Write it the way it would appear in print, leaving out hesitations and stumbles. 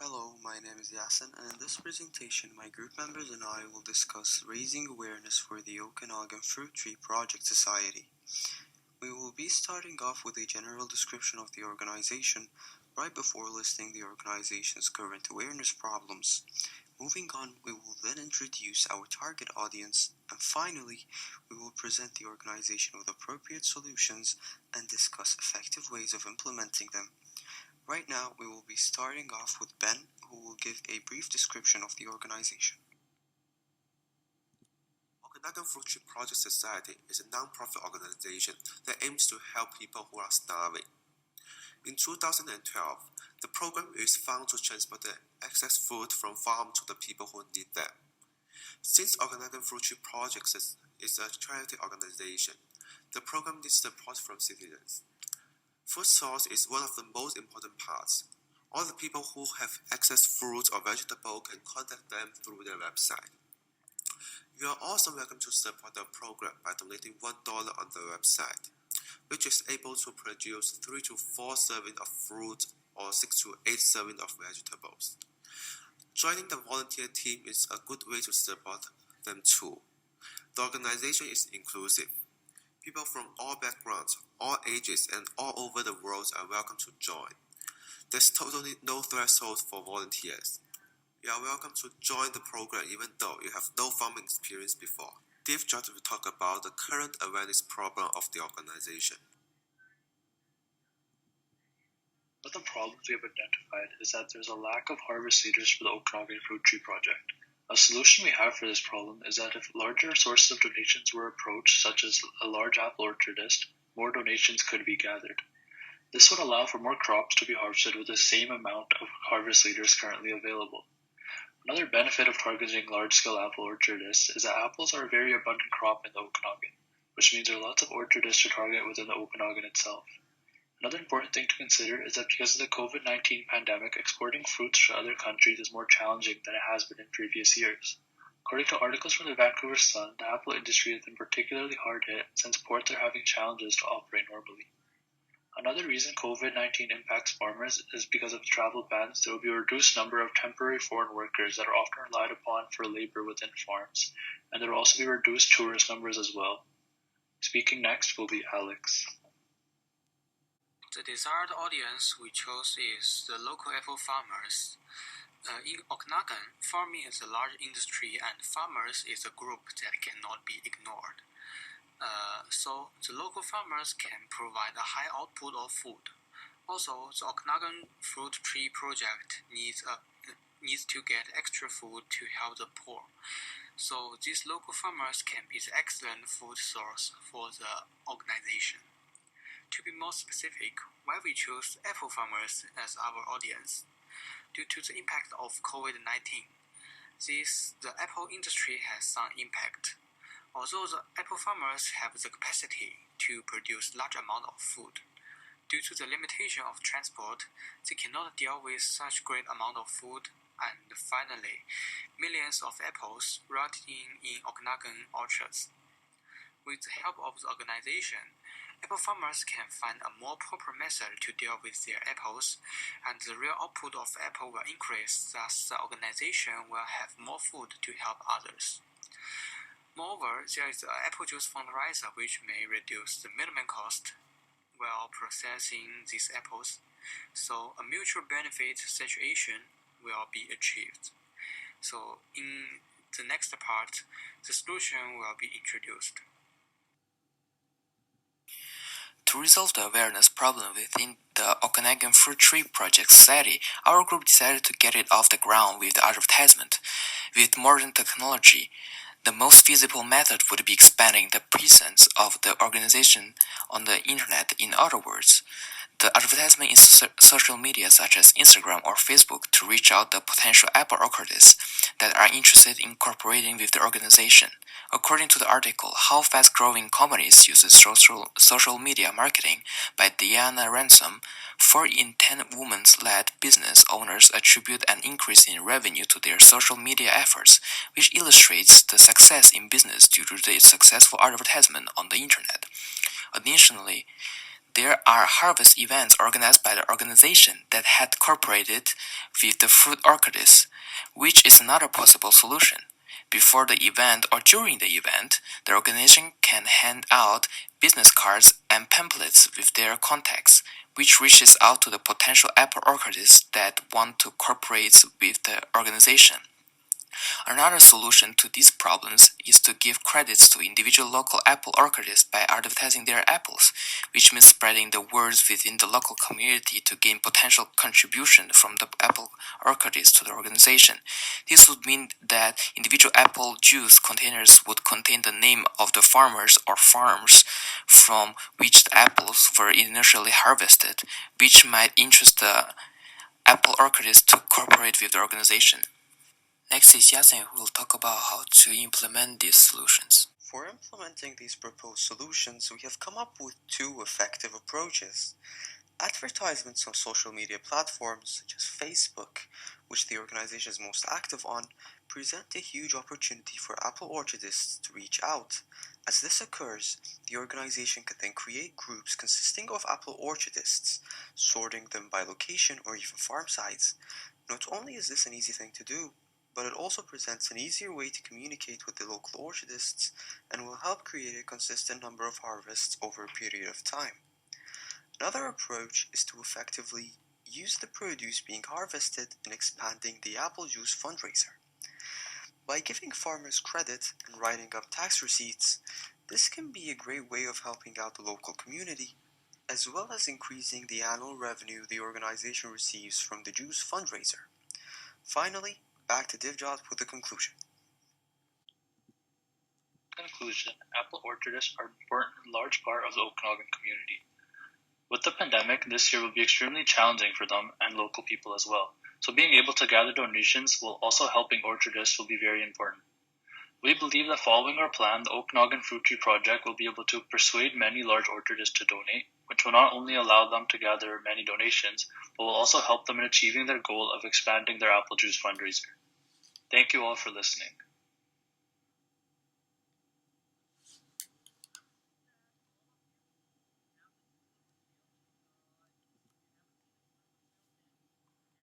Hello, my name is Yasin, and in this presentation, my group members and I will discuss raising awareness for the Okanagan Fruit Tree Project Society. We will be starting off with a general description of the organization right before listing the organization's current awareness problems. Moving on, we will then introduce our target audience, and finally, we will present the organization with appropriate solutions and discuss effective ways of implementing them. Right now, we will be starting off with Ben, who will give a brief description of the organization. Okanagan Fruit Tree Project Society is a non-profit organization that aims to help people who are starving. In 2012, the program is found to transport the excess food from farm to the people who need them. Since Okanagan Fruit Tree Project is a charity organization, the program needs support from citizens. Food source is one of the most important parts. All the people who have excess fruit or vegetable can contact them through their website. You are also welcome to support the program by donating $1 on the website, which is able to produce 3 to 4 servings of fruit or 6 to 8 servings of vegetables. Joining the volunteer team is a good way to support them too. The organization is inclusive. People from all backgrounds, all ages, and all over the world are welcome to join. There's totally no threshold for volunteers. You are welcome to join the program even though you have no farming experience before. Steve Judge will talk about the current awareness problem of the organization. One of the problems we have identified is that there's a lack of harvest leaders for the Okanagan Fruit Tree Project. A solution we have for this problem is that if larger sources of donations were approached, such as a large apple orchardist, more donations could be gathered. This would allow for more crops to be harvested with the same amount of harvest leaders currently available. Another benefit of targeting large-scale apple orchardists is that apples are a very abundant crop in the Okanagan, which means there are lots of orchardists to target within the Okanagan itself. Another important thing to consider is that because of the COVID-19 pandemic, exporting fruits to other countries is more challenging than it has been in previous years. According to articles from the Vancouver Sun, the apple industry has been particularly hard hit since ports are having challenges to operate normally. Another reason COVID-19 impacts farmers is because of travel bans. There will be a reduced number of temporary foreign workers that are often relied upon for labor within farms, and there will also be reduced tourist numbers as well. Speaking next will be Alex. The desired audience we chose is the local apple farmers. In Okanagan, farming is a large industry and farmers is a group that cannot be ignored. So the local farmers can provide a high output of food. Also, the Okanagan Fruit Tree Project needs to get extra food to help the poor. So these local farmers can be the excellent food source for the organization. To be more specific, why we chose apple farmers as our audience? Due to the impact of COVID-19, the apple industry has some impact. Although the apple farmers have the capacity to produce large amount of food, due to the limitation of transport, they cannot deal with such great amount of food, and finally, millions of apples rotting in Okanagan orchards. With the help of the organization, apple farmers can find a more proper method to deal with their apples, and the real output of apple will increase, thus the organization will have more food to help others. Moreover, there is an apple juice fundraiser which may reduce the middleman cost while processing these apples, so a mutual benefit situation will be achieved. So in the next part, the solution will be introduced. To resolve the awareness problem within the Okanagan Fruit Tree Project Society, our group decided to get it off the ground with the advertisement. With modern technology, the most feasible method would be expanding the presence of the organization on the internet. In other words, the advertisement in social media such as Instagram or Facebook to reach out the potential apple orchardists that are interested in cooperating with the organization. According to the article, How Fast-Growing Companies Use Social Media Marketing by Diana Ransom, 4 in 10 women-led business owners attribute an increase in revenue to their social media efforts, which illustrates the success in business due to the successful advertisement on the internet. Additionally, there are harvest events organized by the organization that had cooperated with the fruit orchardists, which is another possible solution. Before the event or during the event, the organization can hand out business cards and pamphlets with their contacts, which reaches out to the potential apple orchardists that want to cooperate with the organization. Another solution to these problems is to give credits to individual local apple orchardists by advertising their apples, which means spreading the word within the local community to gain potential contribution from the apple orchardists to the organization. This would mean that individual apple juice containers would contain the name of the farmers or farms from which the apples were initially harvested, which might interest the apple orchardists to cooperate with the organization. Next is Yasin, who will talk about how to implement these solutions. For implementing these proposed solutions, we have come up with two effective approaches. Advertisements on social media platforms such as Facebook, which the organization is most active on, present a huge opportunity for apple orchardists to reach out. As this occurs, the organization can then create groups consisting of apple orchardists, sorting them by location or even farm size. Not only is this an easy thing to do, but it also presents an easier way to communicate with the local orchardists and will help create a consistent number of harvests over a period of time. Another approach is to effectively use the produce being harvested in expanding the apple juice fundraiser. By giving farmers credit and writing up tax receipts, this can be a great way of helping out the local community, as well as increasing the annual revenue the organization receives from the juice fundraiser. Finally, back to Divjot with the conclusion. Conclusion: apple orchardists are an important and large part of the Okanagan community. With the pandemic, this year will be extremely challenging for them and local people as well, so being able to gather donations while also helping orchardists will be very important. We believe that following our plan, the Okanagan Fruit Tree Project will be able to persuade many large orchardists to donate, which will not only allow them to gather many donations, but will also help them in achieving their goal of expanding their apple juice fundraiser. Thank you all for listening.